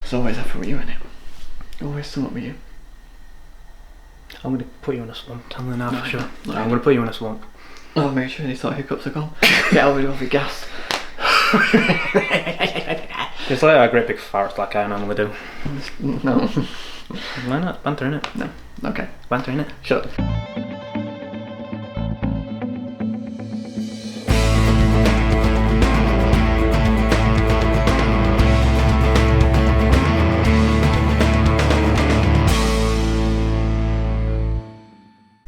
It's always effort with you, isn't it? Always something with you. I'm going to put you in a slump, I'm telling you now for sure. No, I'm going to put you in a slump. I'll make sure these sort of hiccups are gone. Get over it off your gas. It's like a great big fart like I normally do. No. Why not? Banter innit? No. Okay. Banter innit? Shut up.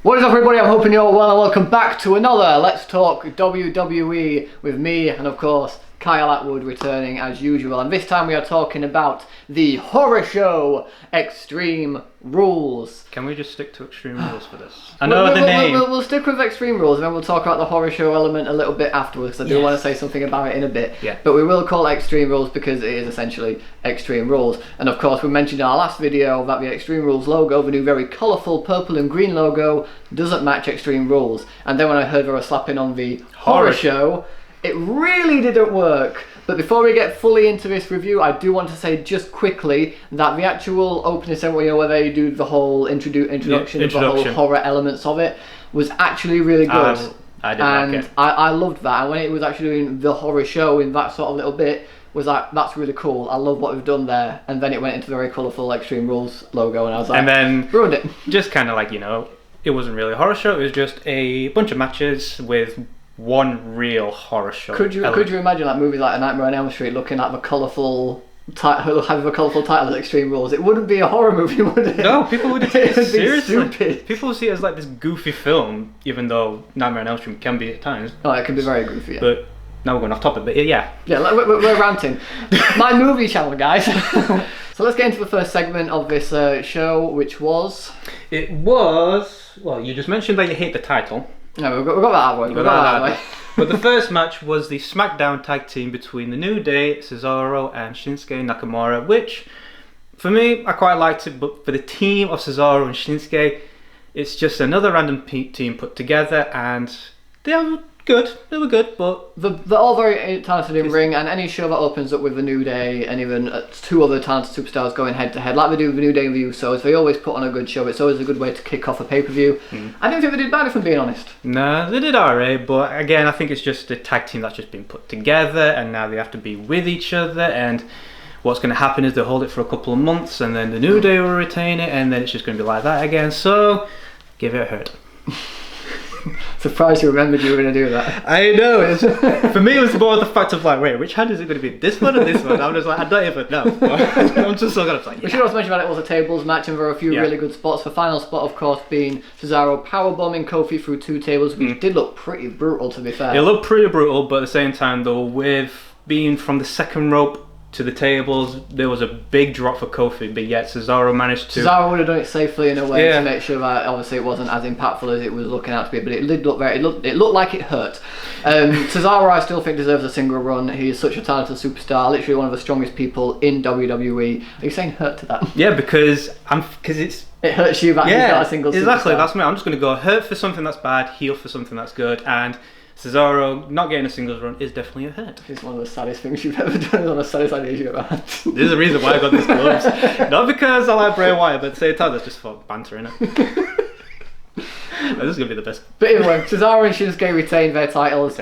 What is up, everybody? I'm hoping you're well and welcome back to another Let's Talk WWE with me and of course Kyle Atwood returning as usual, and this time we are talking about the horror show Extreme Rules. Can we just stick to Extreme Rules for this? I know the name. We'll stick with Extreme Rules and then we'll talk about the horror show element a little bit afterwards, because I do want to say something about it in a bit. Yeah. But we will call it Extreme Rules because it is essentially Extreme Rules. And of course we mentioned in our last video that the Extreme Rules logo, the new very colourful purple and green logo, doesn't match Extreme Rules. And then when I heard they were slapping on the horror show, it really didn't work. But before we get fully into this review, I do want to say just quickly that the actual opening ceremony, where they do the whole introduction of the whole horror elements of it, was actually really good. I did like it. I loved that. And when it was actually doing the horror show in that sort of little bit, was like, that's really cool. I love what we've done there. And then it went into the very colourful Extreme Rules logo, and I was like, and then ruined it. Just kind of like, it wasn't really a horror show. It was just a bunch of matches with one real horror show. Could you imagine like movies like A Nightmare on Elm Street looking at the colourful title, having a colourful title as Extreme Rules? It wouldn't be a horror movie, would it? No, people would take it seriously. Stupid. People would see it as like this goofy film, even though Nightmare on Elm Street can be at times. Oh, it can be very goofy. Yeah. But now we're going off topic. But yeah. Yeah, we're ranting. My movie channel, guys. So let's get into the first segment of this show, which was. It was. Well, you just mentioned that you hate the title. No, we've got that out of the way. But the first match was the SmackDown tag team between The New Day, Cesaro and Shinsuke Nakamura, which, for me, I quite liked it, but for the team of Cesaro and Shinsuke, it's just another random team put together, and they were good. They were good, but they're all very talented in ring, and any show that opens up with The New Day and even two other talented superstars going head to head, like they do with The New Day and the Usos, they always put on a good show. It's always a good way to kick off a pay-per-view. I don't think they did bad, if I'm being honest. No, they did alright, but again, I think it's just a tag team that's just been put together, and now they have to be with each other, and what's going to happen is they'll hold it for a couple of months, and then The New Day will retain it, and then it's just going to be like that again, so give it a hurt. Surprised you remembered you were going to do that. I know. For me, it was more the fact of like, wait, which hand is it going to be? This one or this one? I was like, I don't even know. I'm just so kind of like, yeah. We should also mention that it was a tables match, and there were a few really good spots. The final spot, of course, being Cesaro powerbombing Kofi through two tables, which did look pretty brutal, to be fair. It looked pretty brutal, but at the same time, though, with being from the second rope to the tables, there was a big drop for Kofi, but yet Cesaro managed to. Cesaro would have done it safely in a way to make sure that obviously it wasn't as impactful as it was looking out to be, but it did look it looked like it hurt. Cesaro, I still think, deserves a single run. He is such a talented superstar, literally one of the strongest people in WWE. Are you saying hurt to that? Yeah, because it's. It hurts you that he's not a single superstar. Exactly, that's me. I'm just going to go hurt for something that's bad, heal for something that's good, and Cesaro not getting a singles run is definitely a hurt. It's one of the saddest things you've ever done. It's one of the saddest ideas you've ever had. There's a reason why I got these gloves. Not because I like Bray Wyatt, but at the same time, that's just for banter, innit? This is going to be the best. But anyway, Cesaro and Shinsuke retained their titles.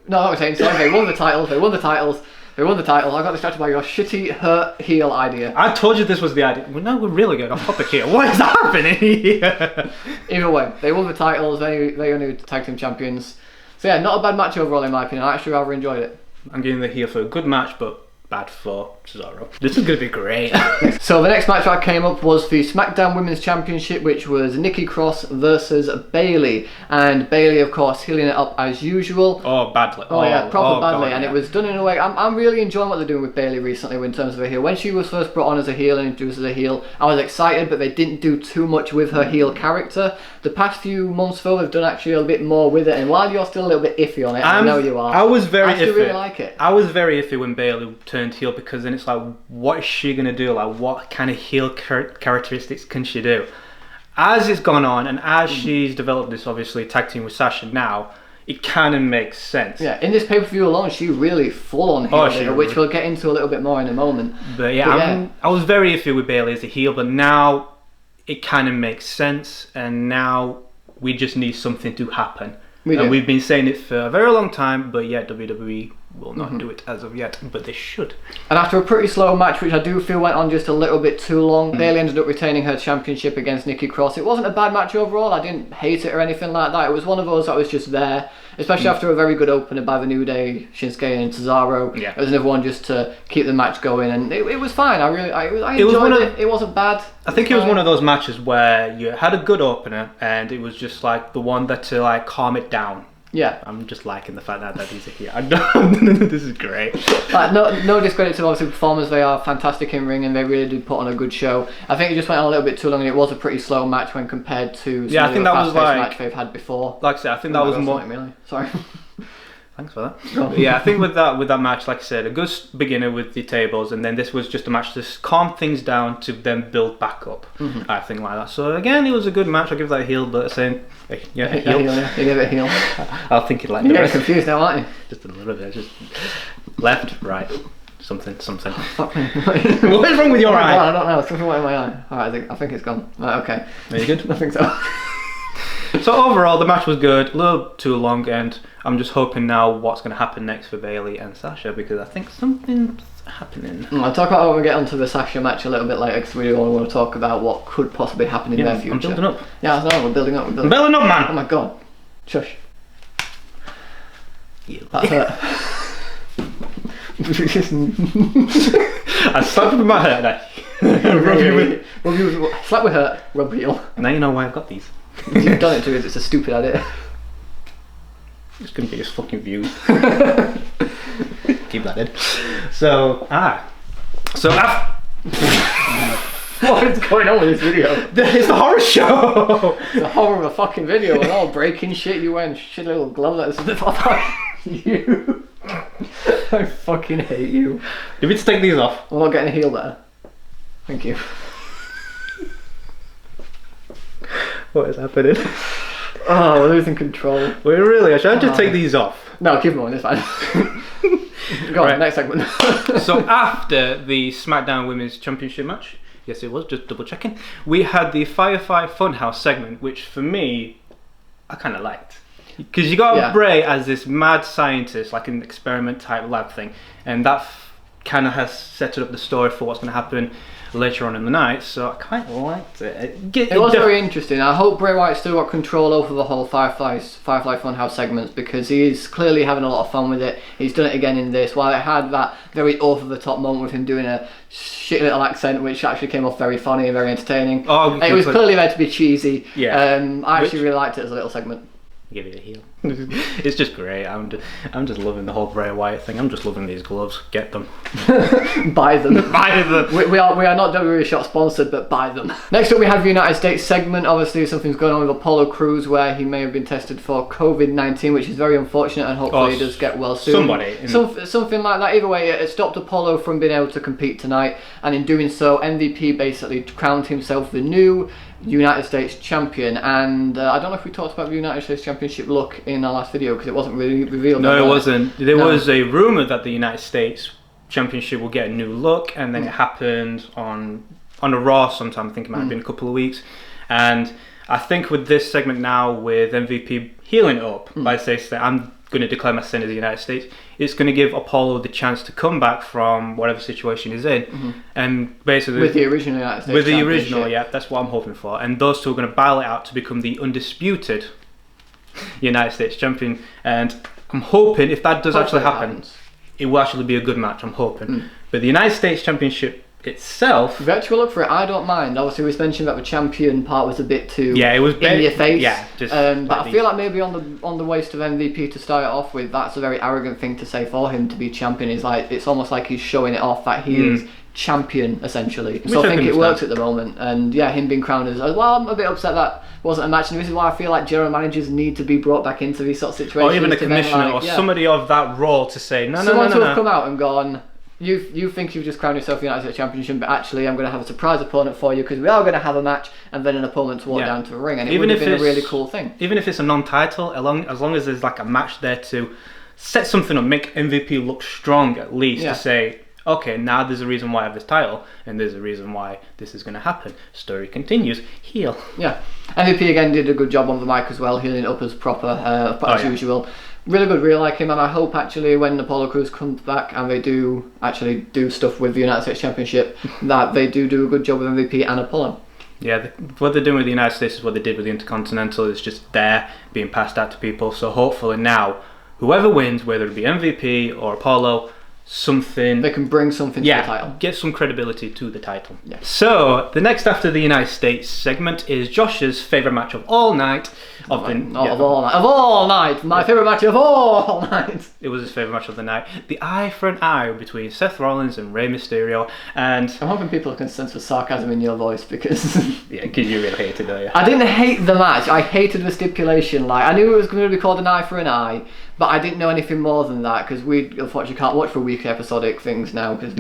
Not retained, sorry. They won the titles. They won the titles. I got distracted by your shitty hurt heel idea. I told you this was the idea. Well, no, we're really going off topic here. What is happening here? Either way, they won the titles. They are new tag team champions. So yeah, not a bad match overall in my opinion. I actually rather enjoyed it. I'm giving the heel for a good match, but bad for Cesaro. This is going to be great. So the next match that came up was the SmackDown Women's Championship, which was Nikki Cross versus Bayley. And Bayley, of course, healing it up as usual. Oh, badly. Badly. God, and it was done in a way. I'm really enjoying what they're doing with Bayley recently in terms of her heel. When she was first brought on as a heel and introduced as a heel, I was excited, but they didn't do too much with her heel character. The past few months, though, they've done actually a bit more with it. And while you're still a little bit iffy on it, I know you are. I was very iffy. I still really like it. I was very iffy when Bayley turned heel, because then it's like, what is she going to do? Like, what kind of heel characteristics can she do? As it's gone on, and as she's developed this, obviously, tag team with Sasha now, it kind of makes sense. Yeah, in this pay-per-view alone, she really full-on heeled it, which we'll get into a little bit more in a moment. But yeah, I was very iffy with Bayley as a heel, but now it kind of makes sense, and now we just need something to happen. We've been saying it for a very long time, but yet WWE will not do it as of yet, but they should. And after a pretty slow match, which I do feel went on just a little bit too long, Bayley ended up retaining her championship against Nikki Cross. It wasn't a bad match overall. I didn't hate it or anything like that. It was one of those that was just there, especially after a very good opener by the New Day, Shinsuke and Cesaro. Yeah. It was another one just to keep the match going, and it was fine. I enjoyed it. It wasn't bad. I think it was one of those matches where you had a good opener, and it was just like the one that to like calm it down. Yeah, I'm just liking the fact that he's a heel. This is great. Like, no discredit to obviously performers. They are fantastic in ring and they really did put on a good show. I think it just went on a little bit too long and it was a pretty slow match when compared to some I think that was like match they've had before. Like I said, I think that was more. Sorry. Thanks for that. But yeah, I think with that match, like I said, a good beginner with the tables, and then this was just a match to calm things down to then build back up. I think like that. So again, it was a good match. I'll give that a heel, but saying heel. You give it a heel. I'll think it like you're getting confused now, aren't you? Just a little bit, just left, right, something. Fuck me. What is wrong with your eye? I don't know. Something went in my eye. Alright, I think it's gone. Right, okay. Are you good? I think so. So overall, the match was good, a little too long, and I'm just hoping now what's going to happen next for Bayley and Sasha, because I think something's happening. I'll talk about when we get onto the Sasha match a little bit later, because we all want to talk about what could possibly happen in their future. I'm building up. Yeah, I know, we're building up. I'm building up, man! Oh my god. Shush. That's it. I slapped with my head. Slap with her, rub heel. Now you know why I've got these. You've done it because it's a stupid idea. It's gonna get his fucking views. Keep that in. So what is going on with this video? It's the horror show. It's the horror of a fucking video and all breaking shit. You wearing shit little gloves like this. You. I fucking hate you. Do we need to take these off? I'm not getting a heel there. Thank you. What is happening? Oh, we're losing control. Wait, really? I should just take these off. No, keep them on, it's fine. Go on, next segment. So after the SmackDown Women's Championship match, yes it was, just double checking, we had the Firefly Funhouse segment, which for me, I kind of liked. Because you got Bray as this mad scientist, like an experiment type lab thing, and that kind of has set up the story for what's going to happen later on in the night, so I kind of liked it. It was very interesting. I hope Bray Wyatt's still got control over the whole Firefly Funhouse segments, because he's clearly having a lot of fun with it. He's done it again in this, while it had that very over-the-top moment with him doing a shit little accent, which actually came off very funny and very entertaining. Oh, it was clearly meant to be cheesy. Yeah. I actually really liked it as a little segment. Give it a heel. It's just great. I'm just loving the whole Bray Wyatt thing. I'm just loving these gloves. Get them. Buy them. Buy them. We are not WWE Shop sponsored, but buy them. Next up we have the United States segment. Obviously something's going on with Apollo Crews where he may have been tested for COVID-19, which is very unfortunate, and hopefully he does get well soon. Something like that. Either way, it stopped Apollo from being able to compete tonight, and in doing so MVP basically crowned himself the new United States champion. And I don't know if we talked about the United States Championship look in our last video, because it wasn't really revealed. No, it wasn't. There was a rumour that the United States Championship will get a new look, and then it happened on a Raw sometime. I think it might have been a couple of weeks. And I think with this segment now, with MVP healing up by saying that I'm going to declare myself as the United States, it's going to give Apollo the chance to come back from whatever situation he's in, and basically with the original United States Championship, that's what I'm hoping for. And those two are going to battle it out to become the undisputed United States champion. And I'm hoping if that does actually happen, it will actually be a good match. I'm hoping. But the United States Championship itself, if you actually look for it, I don't mind. Obviously we mentioned that the champion part was a bit too it was in your face, but I feel like maybe on the waist of MVP to start it off with, that's a very arrogant thing to say for him to be champion. Is like, it's almost like he's showing it off that he is champion essentially. So I think it works at the moment, and him being crowned as well. I'm a bit upset that wasn't a match, and this is why I feel like general managers need to be brought back into these sort of situations, or even a commissioner or somebody of that role to say no. Someone to have come out and gone, you think you've just crowned yourself United States Championship, but actually I'm going to have a surprise opponent for you because we are going to have a match and then an opponent to walk down to the ring, and it would have been a really cool thing. Even if it's a non-title, as long as there's like a match there to set something up, make MVP look strong at least, to say, okay, now there's a reason why I have this title, and there's a reason why this is going to happen. Story continues. Heel. Yeah. MVP again did a good job on the mic as well, healing it up as proper, as usual. Really good, really like him, and I hope actually when Apollo Crews comes back and they do actually do stuff with the United States Championship, that they do a good job with MVP and Apollo. Yeah, what they're doing with the United States is what they did with the Intercontinental. It's just there, being passed out to people. So hopefully now, whoever wins, whether it be MVP or Apollo, they can bring something to the title. Get some credibility to the title. Yeah. So the next after the United States segment is Josh's favourite match of all night. Of all night. My favourite match of all night. It was his favourite match of the night. The eye for an eye between Seth Rollins and Rey Mysterio. And I'm hoping people can sense the sarcasm in your voice because because you really hated it, don't you? I didn't hate the match. I hated the stipulation. Like, I knew it was going to be called an eye for an eye, but I didn't know anything more than that because we unfortunately can't watch for weekly episodic things now because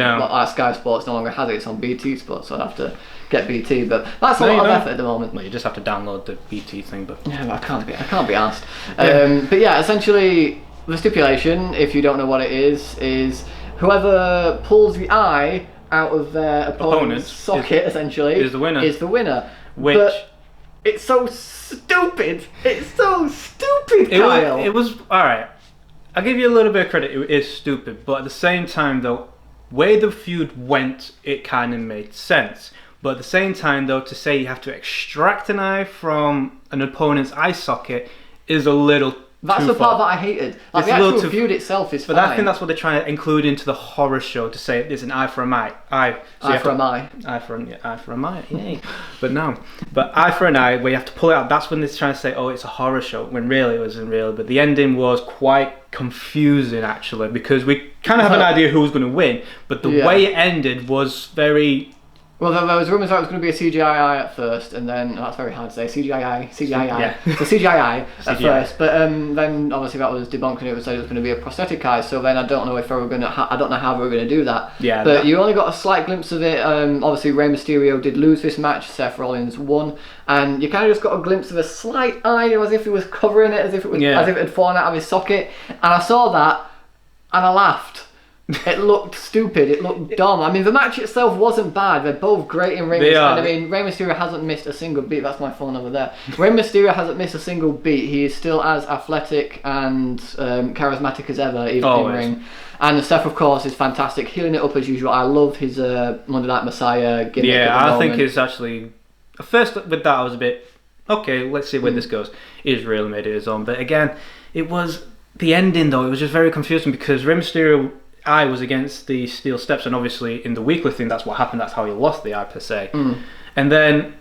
Sky Sports no longer has it. It's on BT Sports, so I'd have to get BT, but that's a lot of effort at the moment. Well, you just have to download the BT thing, but yeah, but I can't be asked. But yeah, essentially the stipulation, if you don't know what it is whoever pulls the eye out of their opponent's socket essentially is the winner. But it's so stupid. It's so stupid, Kyle. It was alright. I'll give you a little bit of credit. It is stupid, but at the same time, though, way the feud went, it kind of made sense. But at the same time, though, to say you have to extract an eye from an opponent's eye socket is a little That's the part that I hated. Like, the actual feud itself is fine. But I think that's what they're trying to include into the horror show, to say there's an eye for an eye. Eye for an eye, yay. But eye for an eye, where you have to pull it out, that's when they're trying to say, oh, it's a horror show, when really it wasn't real. But the ending was quite confusing, actually, because we kind of have an idea who was going to win, but the way it ended was very... Well, there was rumours that it was going to be a CGI at first, and then that's very hard to say. CGI. Yeah. So CGI at first, but then obviously that was debunked, and it was said it was going to be a prosthetic eye. So then I don't know if they were going to. I don't know how they were going to do that. Yeah. But you only got a slight glimpse of it. Obviously, Rey Mysterio did lose this match. Seth Rollins won, and you kind of just got a glimpse of a slight eye, as if he was covering it, as if it had fallen out of his socket. And I saw that, and I laughed. It looked stupid, it looked dumb. I mean, the match itself wasn't bad. They're both great in ring. And I mean, Rey Mysterio hasn't missed a single beat. That's my phone over there. Rey Mysterio hasn't missed a single beat. He is still as athletic and charismatic as ever, even in ring. And Seth, of course, is fantastic, healing it up as usual. I love his Monday Night Messiah gimmick. Yeah, I think it's actually... First, with that, I was a bit, okay, let's see where this goes. He's really made it his own. But again, it was... The ending, though, it was just very confusing because Rey Mysterio... eye was against the steel steps, and obviously in the weekly thing that's what happened, that's how he lost the eye per se. And then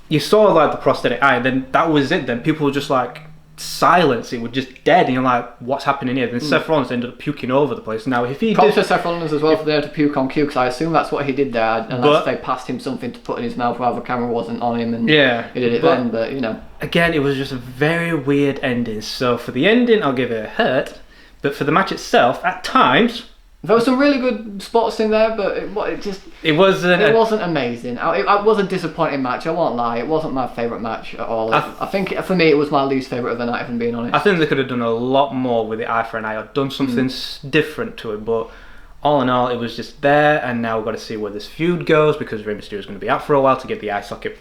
you saw like the prosthetic eye, and then that was it. Then people were just like silence, it was just dead, and you're like, what's happening here? Then Seth Rollins ended up puking over the place. Now if he props to Seth Rollins as well for there to puke on cue, because I assume that's what he did there, unless they passed him something to put in his mouth while the camera wasn't on him, and he did it then. But you know, again, it was just a very weird ending. So for the ending, I'll give it a hurt, but for the match itself, at times there were some really good spots in there, but it wasn't amazing. It was a disappointing match, I won't lie. It wasn't my favourite match at all. I think for me it was my least favourite of the night, if I'm being honest. I think they could have done a lot more with the eye for an eye, or done something different to it, but all in all it was just there, and now we've got to see where this feud goes, because Rey Mysterio is going to be out for a while to get the eye socket.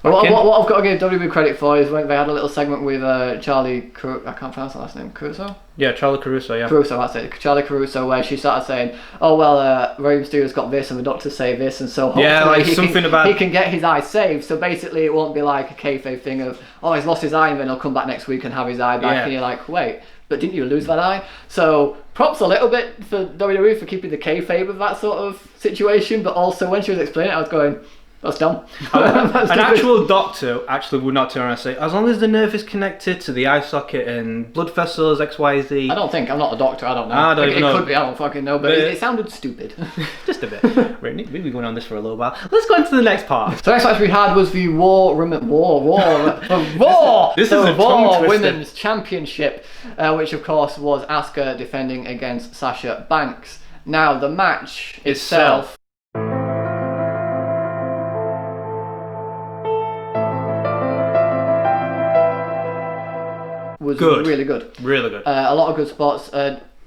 What I've got to give WWE credit for is when they had a little segment with Charlie I can't pronounce the last name, Caruso? Yeah, Charlie Caruso, yeah. Caruso, that's it. Charlie Caruso, where she started saying, oh well, Rey Mysterio's got this and the doctors say this, and so hopefully he can get his eye saved, so basically it won't be like a kayfabe thing of, oh, he's lost his eye and then he'll come back next week and have his eye back, and you're like, wait, but didn't you lose that eye? So props a little bit for WWE for keeping the kayfabe of that sort of situation, but also when she was explaining it, I was going, that's dumb. An actual doctor actually would not turn around and say, as long as the nerve is connected to the eye socket and blood vessels, XYZ. I don't think. I'm not a doctor. I don't know. It could be. I don't fucking know. But it sounded stupid. Just a bit. We've been going on this for a little while. Let's go into the next part. So the next match we had was the Raw This is a Raw Women's Championship, which of course was Asuka defending against Sasha Banks. Now, the match itself was really good. Really good. A lot of good spots.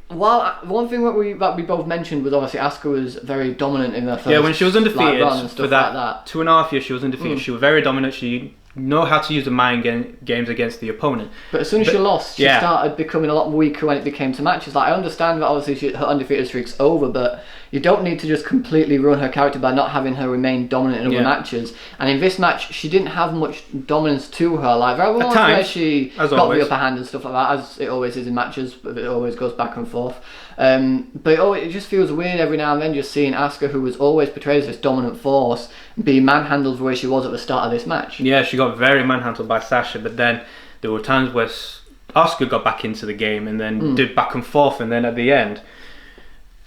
While one thing that we both mentioned was obviously Asuka was very dominant in their first when she was undefeated run and stuff for that, like that. 2.5 years she was undefeated. She was very dominant. She know how to use the mind games against the opponent. But as soon as she lost, she started becoming a lot weaker when it became to matches. Like, I understand that obviously her undefeated streak's over, but you don't need to just completely ruin her character by not having her remain dominant in other matches. And in this match, she didn't have much dominance to her. Like, there were moments where she got the upper hand and stuff like that, as it always is in matches, but it always goes back and forth. But it just feels weird every now and then just seeing Asuka, who was always portrayed as this dominant force, be manhandled the way she was at the start of this match. Yeah, she got very manhandled by Sasha, but then there were times where Asuka got back into the game and then did back and forth, and then at the end,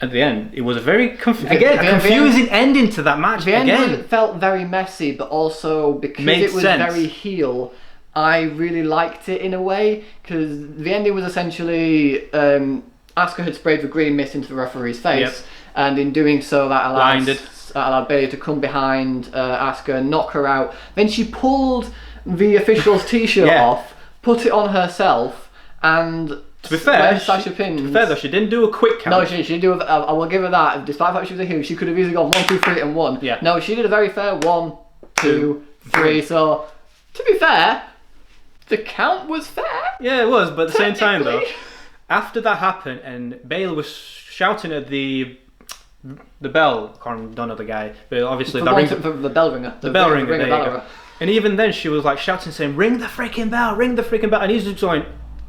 it was a very confusing ending to that match. The ending felt very messy, but also because it was very heel, I really liked it in a way, because the ending was essentially Asuka had sprayed the green mist into the referee's face, and in doing so that allowed Bayley to come behind Asuka, knock her out. Then she pulled the official's t-shirt off, put it on herself, and to be fair, Sasha pins. To be fair though, she didn't do a quick count. No, she didn't do I will give her that. Despite the fact she was a heel, she could have easily gone 1, 2, 3 and 1. Yeah. No, she did a very fair 1, 2, 3. So, to be fair, the count was fair. Yeah, it was, but at the same time though, after that happened and Bayley was shouting at the bell, I don't know the guy, but obviously the bell ringer. The bell ringer, there you go. And even then she was like shouting, saying, ring the freaking bell, and he's just going,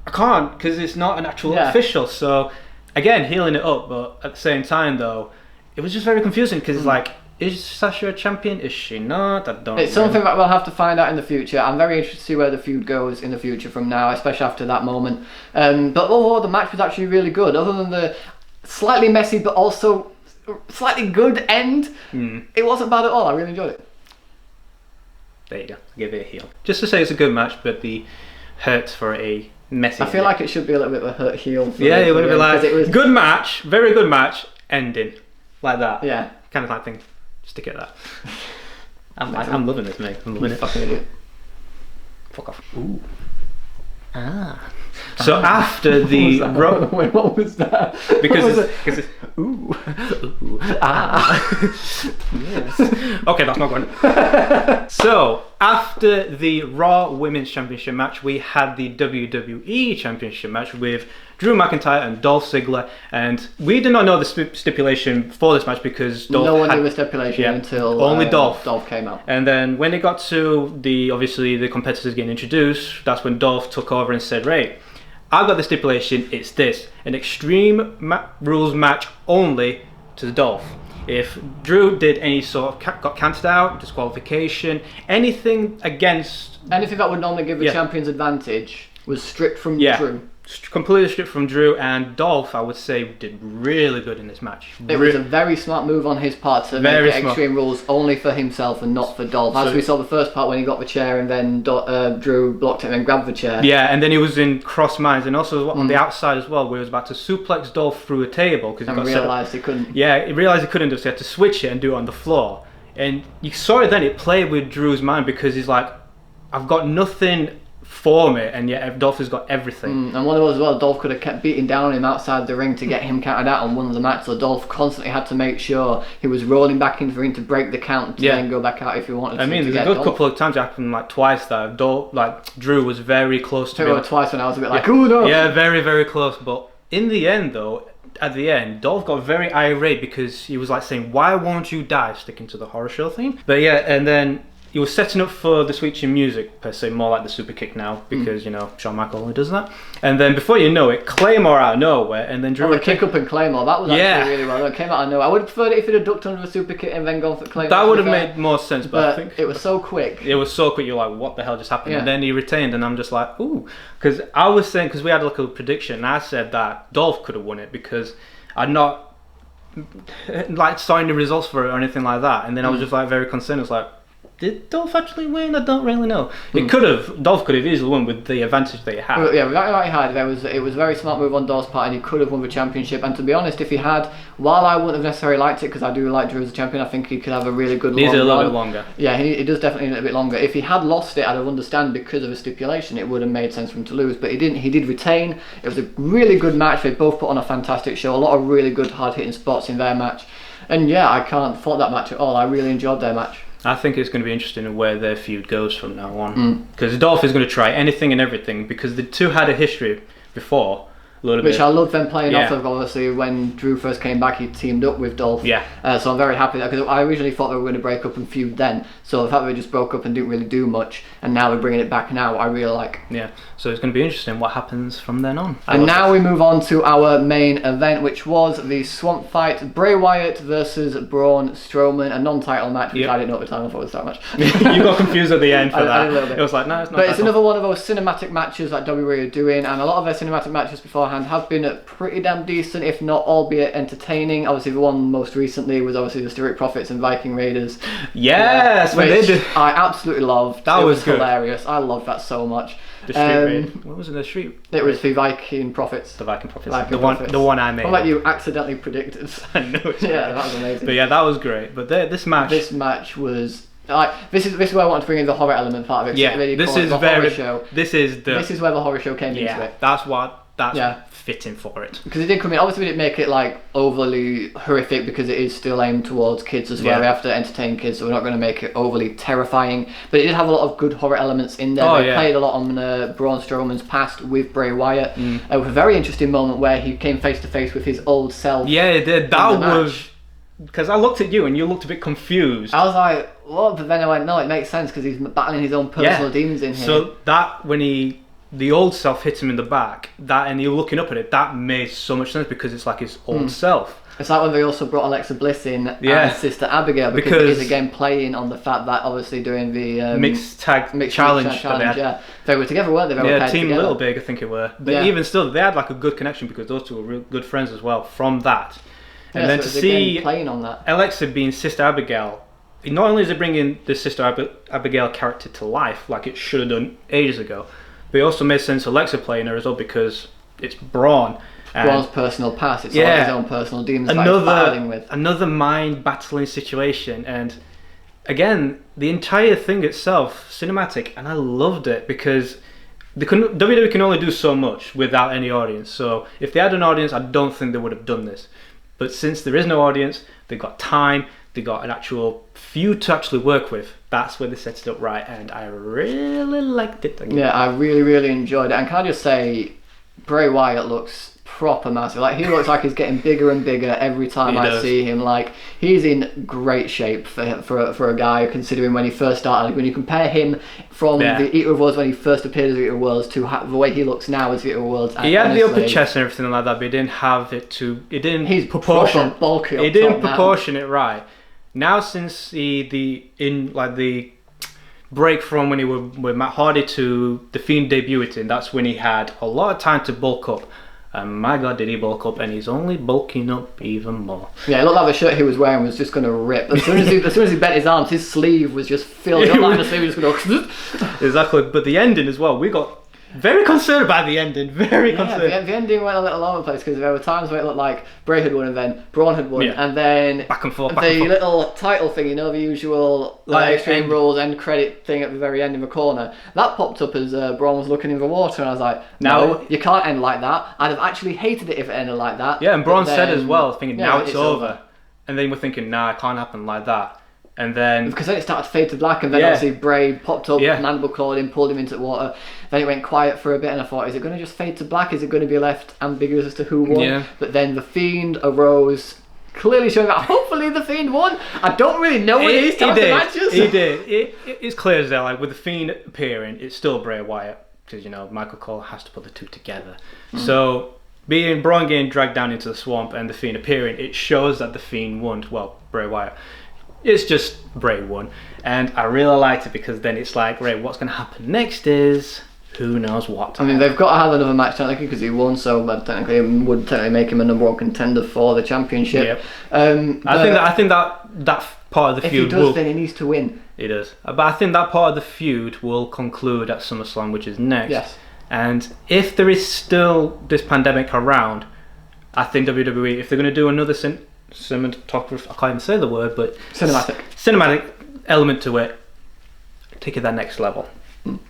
I can't, because it's not an actual official. So again, healing it up, but at the same time though, it was just very confusing, because it's like, is Sasha a champion? Is she not? It's something that we'll have to find out in the future. I'm very interested to see where the feud goes in the future from now, especially after that moment. But overall, the match was actually really good. Other than the slightly messy but also slightly good end, it wasn't bad at all. I really enjoyed it. There you go. Give it a heel. Just to say it's a good match, but the hurts for a messy. I feel like it should be a little bit of a hurt heel. It would have been like good match, very good match, ending like that. Yeah, kind of like thing. Stick it at that. I'm loving this, mate. I'm loving it. Fucking idiot. Fuck off. Ooh. So after the wait, what was that? Because it's ooh. Yes. Okay, that's not good. So after the Raw Women's Championship match, we had the WWE Championship match with Drew McIntyre and Dolph Ziggler, and we did not know the stipulation for this match because no one knew the stipulation until only Dolph came out. And then when it got to the competitors getting introduced, that's when Dolph took over and said, "Right, I've got the stipulation. It's this: an Extreme Rules match only to Dolph. If Drew did any sort of got counted out, disqualification, anything that would normally give the champion's advantage was stripped from Drew." Completely stripped from Drew, and Dolph, I would say, did really good in this match. It was a very smart move on his part to make it Extreme Rules only for himself and not for Dolph. As we saw the first part when he got the chair and then Drew blocked it and grabbed the chair. Yeah, and then he was in cross minds, and also on the outside as well, where he was about to suplex Dolph through a table because he realised he couldn't. Yeah, he realised he couldn't do it, so he had to switch it and do it on the floor. And you saw it then; it played with Drew's mind because he's like, "I've got nothing for me," and yet Dolph has got everything. And one of those as well, Dolph could have kept beating down on him outside the ring to get him counted out on one of the matches, so Dolph constantly had to make sure he was rolling back into the ring to break the count to then go back out if he wanted to. I mean, there's a good couple of times it happened, like twice that Drew was very close to it. Twice when I was a bit like, oh no! Yeah, very, very close, but in the end though, at the end, Dolph got very irate because he was like saying, "Why won't you die?" sticking to the horror show theme. But yeah, and then he was setting up for the switching music, per se, more like the super kick now, because, Shawn Michaels only does that. And then before you know it, Claymore out of nowhere, and then Drew would kick up and Claymore, that was actually really well. It came out of nowhere. I would have preferred it if he'd have ducked under a super kick and then gone for Claymore. That would have made more sense, but I think it was so quick. It was so quick, you're like, what the hell just happened? Yeah. And then he retained, and I'm just like, ooh. Because I was saying, because we had like a prediction, and I said that Dolph could have won it because I'd not like signed the results for it or anything like that. And then I was just like very concerned. It's like, did Dolph actually win? I don't really know. Dolph could have easily won with the advantage that he had. Well, yeah, right he had. It was a very smart move on Dolph's part, and he could have won the championship. And to be honest, if he had, while I wouldn't have necessarily liked it because I do like Drew as a champion, I think he could have a really good. Needs long a little run. bit longer. Yeah, he does definitely need a bit longer. If he had lost it, I'd have understand because of a stipulation, it would have made sense for him to lose. But he didn't. He did retain. It was a really good match. They both put on a fantastic show. A lot of really good hard hitting spots in their match. And yeah, I can't fault that match at all. I really enjoyed their match. I think it's going to be interesting in where their feud goes from now on. Because Dolph is going to try anything and everything, because the two had a history before. Which I love them playing off of. Obviously, when Drew first came back, he teamed up with Dolph. Yeah. So I'm very happy that, because I originally thought they were going to break up and feud then. So the fact that they just broke up and didn't really do much, and now we're bringing it back now, I really like. Yeah. So it's going to be interesting what happens from then on. And now we move on to our main event, which was the Swamp Fight: Bray Wyatt versus Braun Strowman, a non-title match, which I didn't know at the time. I thought it was that much. You got confused at the end for that. A little bit. It was like, no, it's not. But it's another one of those cinematic matches that WWE are doing, and a lot of their cinematic matches beforehand have been pretty damn decent, if not albeit entertaining. Obviously, the one most recently was obviously the Street Profits and Viking Raiders. Yes, when they did. I absolutely loved. That was good. Hilarious. I loved that so much. The Street Raid. What was it? The Street. It was the Viking Profits. The Viking Profits. Profits. The one I made. What like you accidentally predicted? I know. Yeah, that was amazing. But yeah, that was great. But this match. This match was. This is where I want to bring in the horror element part of it. Yeah, this is horror show. This is where the horror show came into it. That's fitting for it. Because it did come in. Obviously, we didn't make it like overly horrific because it is still aimed towards kids as well. We have to entertain kids, so we're not going to make it overly terrifying. But it did have a lot of good horror elements in there. They played a lot on Braun Strowman's past with Bray Wyatt. With a very interesting moment where he came face to face with his old self. Yeah, it did. That was. Because I looked at you and you looked a bit confused. I was like, what? But then I went, no, it makes sense because he's battling his own personal demons in here. So that, when the old self hits him in the back, and you're looking up at it, that made so much sense because it's like his old self. It's like when they also brought Alexa Bliss in as Sister Abigail, because it is again playing on the fact that obviously doing the mixed tag challenge they were together, weren't they? They were Team together. Little Big, I think it were. But even still, they had like a good connection because those two were real good friends as well from that. And then so to see playing on that. Alexa being Sister Abigail, not only is it bringing the Sister Abigail character to life like it should have done ages ago, but it also made sense Alexa playing her as well because it's Braun. Braun's personal past, it's all his own personal demons that he's battling with. Another mind battling situation, and again, the entire thing itself, cinematic, and I loved it because WWE can only do so much without any audience. So if they had an audience, I don't think they would have done this. But since there is no audience, they've got time, they've got an actual feud to actually work with. That's where they set it up right, and I really liked it. Yeah, I really, really enjoyed it. And can I just say, Bray Wyatt looks proper massive. Like, he looks like he's getting bigger and bigger every time I see him. Like, he's in great shape for a guy, considering when he first started. When you compare him from the Eater of Worlds when he first appeared as Eater of Worlds to the way he looks now as Eater of Worlds. He had the upper chest and everything like that, but he didn't have it to. It didn't. He's proportion. Bulky. He didn't proportion it right. Now, since the break from when he was with Matt Hardy to the Fiend debuting, that's when he had a lot of time to bulk up. And my God, did he bulk up, and he's only bulking up even more. Yeah, it looked like the shirt he was wearing was just going to rip. As soon as he bent his arms, his sleeve was just filled up like the sleeve was going to... Exactly, but the ending as well, we got very concerned about the ending, very concerned. The ending went a little all over the place because there were times where it looked like Bray had won and then Braun had won, and then back and forth, the little title thing, you know, the usual Extreme Rules end credit thing at the very end in the corner, that popped up as Braun was looking in the water, and I was like, no, you can't end like that. I'd have actually hated it if it ended like that. Yeah, and Braun said as well, thinking, now it's over. And then we're thinking, nah, it can't happen like that. And then... Because then it started to fade to black, and then obviously Bray popped up, mandible clawed him, pulled him into the water. Then it went quiet for a bit, and I thought, is it going to just fade to black? Is it going to be left ambiguous as to who won? Yeah. But then the Fiend arose, clearly showing that hopefully the Fiend won. I don't really know what these types of matches. He did. It's clear as day, like with the Fiend appearing, it's still Bray Wyatt, because, you know, Michael Cole has to put the two together. So... being Braun getting dragged down into the swamp and the Fiend appearing, it shows that the Fiend won. Well, Bray Wyatt. It's just Bray won. And I really liked it because then it's like, right, what's going to happen next is who knows what. I mean, they've got to have another match technically because he won, so technically it would technically make him a number one contender for the championship. Yep. I think that part of the feud If he does, then he needs to win. He does. But I think that part of the feud will conclude at SummerSlam, which is next. Yes. And if there is still this pandemic around, I think WWE, if they're going to do another cinematography, I can't even say the word, but cinematic element to it, take it to that next level.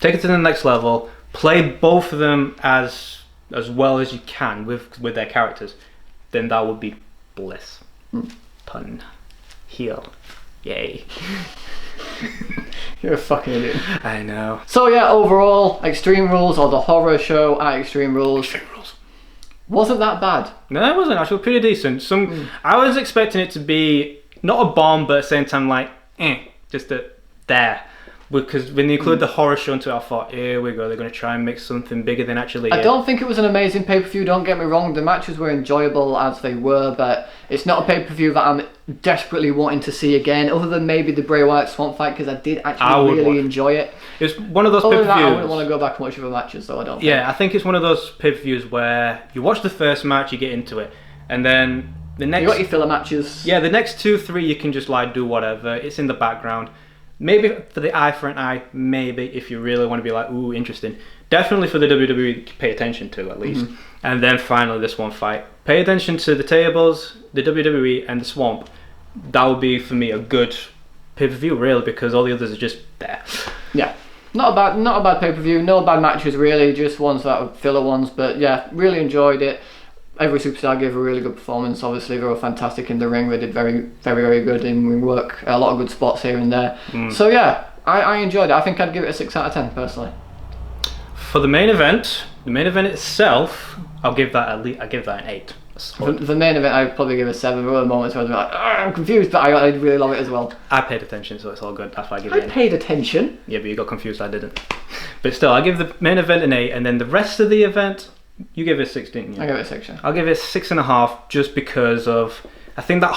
Take it to the next level. Play both of them as well as you can with their characters. Then that would be bliss. Pun. Heel. Yay. You're a fucking idiot. I know. So yeah, overall, Extreme Rules, or the horror show at Extreme Rules, wasn't that bad. No, it wasn't. Actually, pretty decent. I was expecting it to be not a bomb, but at the same time, like, just there. Because when they include the horror show into it, I thought, here we go, they're going to try and make something bigger than actually I don't think it was an amazing pay-per-view, don't get me wrong. The matches were enjoyable as they were, but it's not a pay-per-view that I'm desperately wanting to see again, other than maybe the Bray Wyatt Swamp fight, because I did actually really enjoy it. It's one of those Other pay-per-views. than that, I wouldn't want to go back and watch other matches, so I don't think. I think it's one of those pay-per-views where you watch the first match, you get into it, and then the next... You got your filler matches. Yeah, the next 2-3 you can just like do whatever, it's in the background. Maybe for the eye for an eye, maybe if you really want to be like, ooh, interesting. Definitely for the WWE to pay attention to, at least. And then finally this one fight. Pay attention to the tables, the WWE, and the Swamp. That would be, for me, a good pay-per-view, really, because all the others are just there. Yeah. Not a bad pay-per-view, no bad matches, really, just ones that were filler ones. But yeah, really enjoyed it. Every superstar gave a really good performance. Obviously, they were fantastic in the ring. They did very, very, very good in ring work. A lot of good spots here and there. So yeah, I enjoyed it. I think I'd give it a 6 out of 10 personally. For the main event itself, I'll give that an 8. For the main event, I'd probably give it a 7. There were moments where I was like, I'm confused, but I really love it as well. I paid attention, so it's all good. That's why I give it an 8. I paid attention. Yeah, but you got confused. I didn't. But still, I give the main event an 8, and then the rest of the event. You give it a 6, didn't you? I give it a 6, yeah. I'll give it a 6.5 just because of... I think that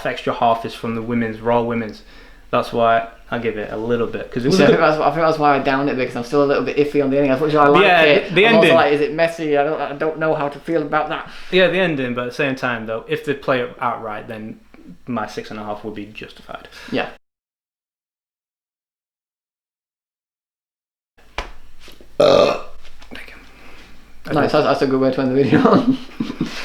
extra half is from the Raw Women's. That's why I give it a little bit. Cause it was I think that's why I downed it, because I'm still a little bit iffy on the ending. As much as I like it, the I'm ending. also like, is it messy? I don't know how to feel about that. Yeah, the ending, but at the same time though, if they play it outright, then my 6.5 would be justified. Yeah. Nice, that's a good way to end the video on.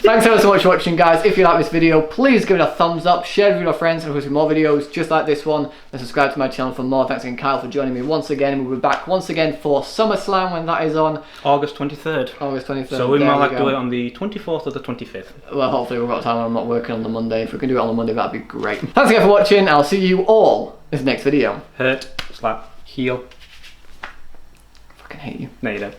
Thanks ever so much for watching, guys. If you like this video, please give it a thumbs up, share it with your friends, and with more videos just like this one, and subscribe to my channel for more. Thanks again, Kyle, for joining me once again. We'll be back once again for SummerSlam, when that is on August 23rd. August 23rd. So we might like to do it on the 24th or the 25th. Well, hopefully we've got time when I'm not working on the Monday. If we can do it on the Monday, that'd be great. Thanks again for watching. I'll see you all in the next video. Hurt, slap, heel. I fucking hate you. No, you don't.